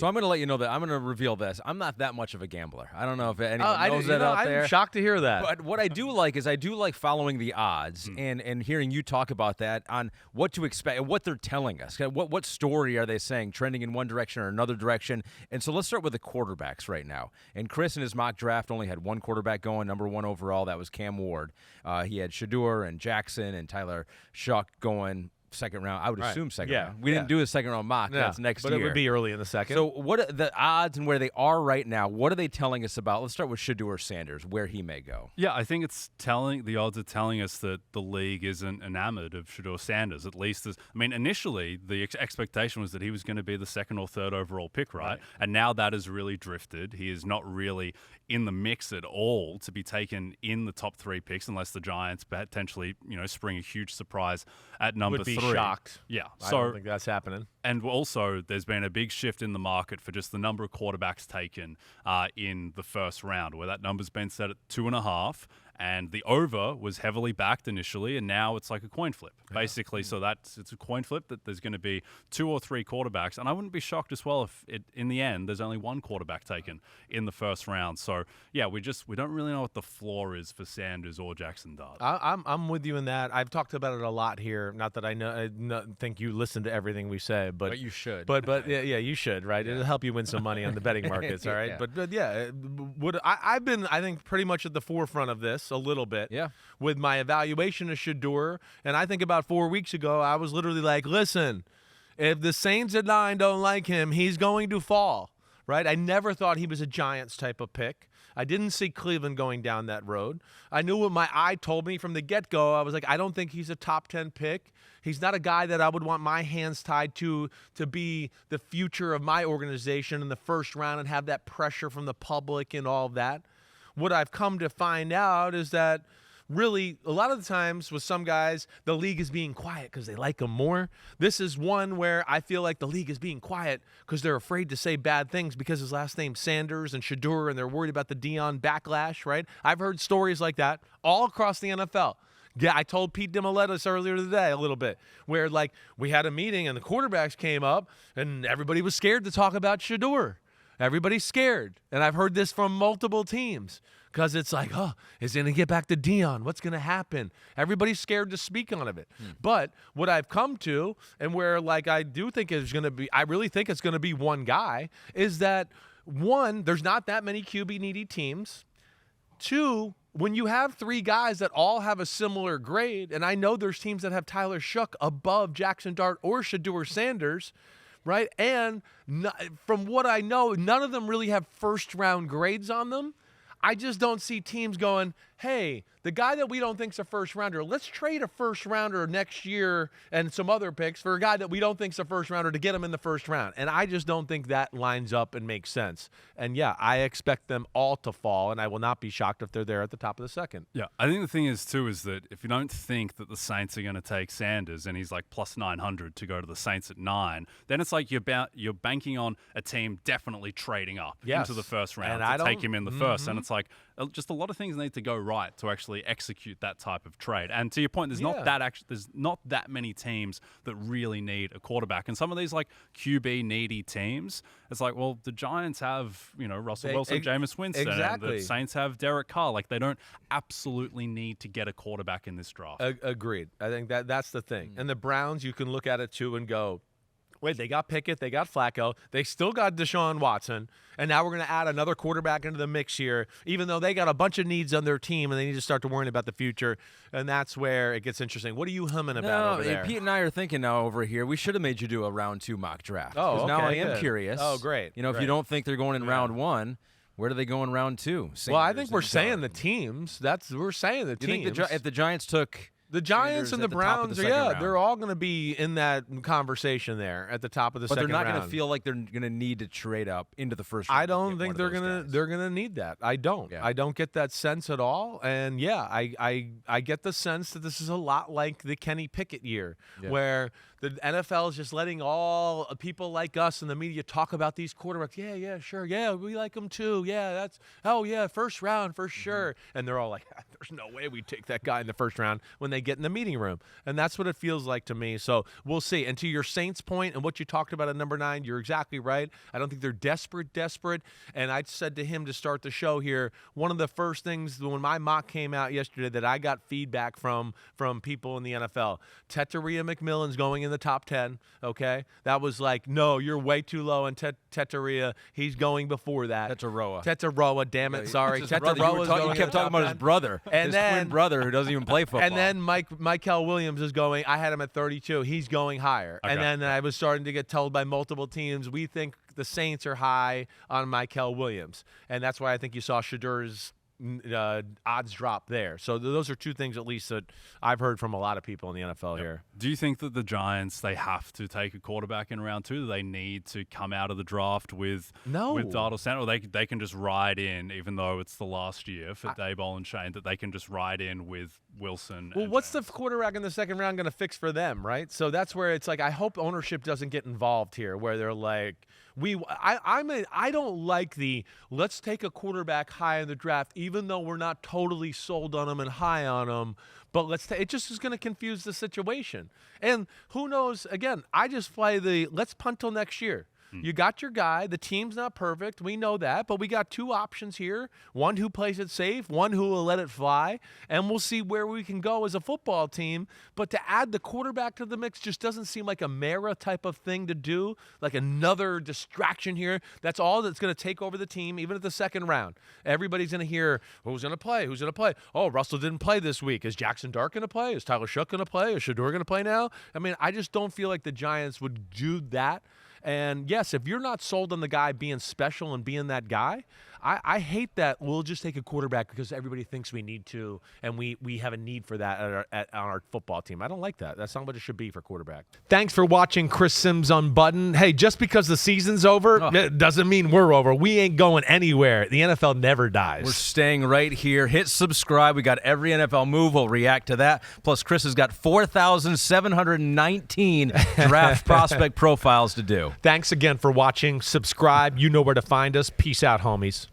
So I'm going to let you know that I'm going to reveal this. I'm not that much of a gambler. I don't know if anyone knows that out there. I'm shocked to hear that. But what I do like is I do like following the odds and hearing you talk about that on what to expect and what they're telling us. What story are they saying, trending in one direction or another direction? And so let's start with the quarterbacks right now. And Chris in his mock draft only had one quarterback going, number 1 overall. That was Cam Ward. He had Shedeur and Jackson and Tyler Shuck going second round. I would assume second round. We didn't do a second round mock. That's next year. But it would be early in the second. So what are the odds and where they are right now? What are they telling us about? Let's start with Shedeur Sanders, where he may go. Yeah, I think the odds are telling us that the league isn't enamored of Shedeur Sanders. At least, initially the expectation was that he was going to be the 2nd or 3rd overall pick, right? And now that has really drifted. He is not really in the mix at all to be taken in the top 3 picks, unless the Giants potentially, spring a huge surprise at number 3. Shocked. Yeah. I don't think that's happening. And also, there's been a big shift in the market for just the number of quarterbacks taken in the first round, where that number's been set at 2.5. And the over was heavily backed initially, and now it's like a coin flip, basically. So it's a coin flip that there's going to be 2 or 3 quarterbacks. And I wouldn't be shocked as well if in the end there's only 1 quarterback taken in the first round. So yeah, we don't really know what the floor is for Sanders or Jackson Dart. I'm with you in that. I've talked about it a lot here. Not that I think you listen to everything we say, but you should. But yeah, you should, right? It'll help you win some money on the betting markets, all right? But yeah, I've been, I think, pretty much at the forefront of this a little bit with my evaluation of Shedeur. And I think about 4 weeks ago, I was literally like, listen, if the Saints at 9 don't like him, he's going to fall, right? I never thought he was a Giants type of pick. I didn't see Cleveland going down that road. I knew what my eye told me from the get-go. I was like, I don't think he's a top 10 pick. He's not a guy that I would want my hands tied to be the future of my organization in the first round and have that pressure from the public and all of that. What I've come to find out is that really, a lot of the times with some guys, the league is being quiet because they like them more. This is one where I feel like the league is being quiet because they're afraid to say bad things because his last name's Sanders and Shedeur, and they're worried about the Deion backlash, right? I've heard stories like that all across the NFL. Yeah, I told Pete DeMiletis earlier today a little bit where, like, we had a meeting and the quarterbacks came up and everybody was scared to talk about Shedeur. Everybody's scared. And I've heard this from multiple teams because it's like, oh, is it going to get back to Deion? What's going to happen? Everybody's scared to speak on it. But what I've come to, and where, like, I do think is going to be, I really think it's going to be one guy, is that, one, there's not that many QB-needy teams. 2, when you have 3 guys that all have a similar grade, and I know there's teams that have Tyler Shuck above Jackson Dart or Shedeur Sanders, right? And from what I know, none of them really have first-round grades on them. I just don't see teams going, hey, the guy that we don't think's a first-rounder, let's trade a first-rounder next year and some other picks for a guy that we don't think's a first-rounder to get him in the first round. And I just don't think that lines up and makes sense. And, yeah, I expect them all to fall, and I will not be shocked if they're there at the top of the second. Yeah, I think the thing is, too, is that if you don't think that the Saints are going to take Sanders and he's like plus 900 to go to the Saints at 9, then it's like you're banking on a team definitely trading up into the first round to take him in the first. And it's like just a lot of things need to go right to actually execute that type of trade. And to your point, there's not that many teams that really need a quarterback. And some of these like QB needy teams, it's like, well, the Giants have, Russell Wilson, Jameis Winston, and the Saints have Derek Carr. Like, they don't absolutely need to get a quarterback in this draft. Agreed. I think that's the thing. And the Browns, you can look at it too and go, wait, they got Pickett, they got Flacco, they still got Deshaun Watson, and now we're going to add another quarterback into the mix here, even though they got a bunch of needs on their team and they need to start to worry about the future, and that's where it gets interesting. What are you humming about over there? Pete and I are thinking now over here, we should have made you do a round 2 mock draft. Oh, okay, now I am curious. Oh, great. If you don't think they're going in round 1, where do they go in round 2? Well, I think we're saying the teams. We're saying the teams. You think if the Giants took the Giants and the Browns, they're all going to be in that conversation there at the top of the second round. But they're not going to feel like they're going to need to trade up into the first round. I don't think they're going to need that. I don't. Yeah. I don't get that sense at all. And yeah, I get the sense that this is a lot like the Kenny Pickett year, where the NFL is just letting all people like us in the media talk about these quarterbacks. Yeah, sure. Yeah, we like them too. Yeah, first round for sure. And they're all like, there's no way we take that guy in the first round when they get in the meeting room. And that's what it feels like to me. So we'll see. And to your Saints point and what you talked about at number 9, you're exactly right. I don't think they're desperate. And I said to him to start the show here, one of the first things when my mock came out yesterday that I got feedback from people in the NFL, Teteria McMillan's going in the top 10, okay? That was like, no, you're way too low on Teteria. He's going before that. Teteroa, damn it, sorry. Teteroa's going. You kept talking about his brother, his twin brother who doesn't even play football. And then Michael Williams is going. I had him at 32. He's going higher. Okay. And then I was starting to get told by multiple teams, we think the Saints are high on Michael Williams. And that's why I think you saw Shedeur's odds drop there. So those are two things at least that I've heard from a lot of people in the NFL here. Do you think that the Giants, they have to take a quarterback in round 2? Do they need to come out of the draft with Darnold Sanders? Or they can just ride in, even though it's the last year for Daboll and Shane, that they can just ride in with Wilson? Well, what's the quarterback in the second round going to fix for them, right? So that's where it's like, I hope ownership doesn't get involved here, where they're like, I don't like the let's take a quarterback high in the draft, even though we're not totally sold on him and high on him. But it just is going to confuse the situation. And who knows? Again, I just play let's punt till next year. You got your guy. The team's not perfect. We know that. But we got 2 options here. One who plays it safe, one who will let it fly. And we'll see where we can go as a football team. But to add the quarterback to the mix just doesn't seem like a Mara type of thing to do, like another distraction here. That's all that's going to take over the team, even at the second round. Everybody's going to hear, who's going to play? Who's going to play? Oh, Russell didn't play this week. Is Jackson Dart going to play? Is Tyler Shough going to play? Is Shedeur going to play now? I mean, I just don't feel like the Giants would do that. And, yes, if you're not sold on the guy being special and being that guy, I hate that we'll just take a quarterback because everybody thinks we need to, and we have a need for that on our football team. I don't like that. That's not what it should be for quarterback. Thanks for watching Chris Simms Unbuttoned. Hey, just because the season's over, it doesn't mean we're over. We ain't going anywhere. The NFL never dies. We're staying right here. Hit subscribe. We got every NFL move. We'll react to that. Plus, Chris has got 4,719 draft prospect profiles to do. Thanks again for watching. Subscribe. You know where to find us. Peace out, homies.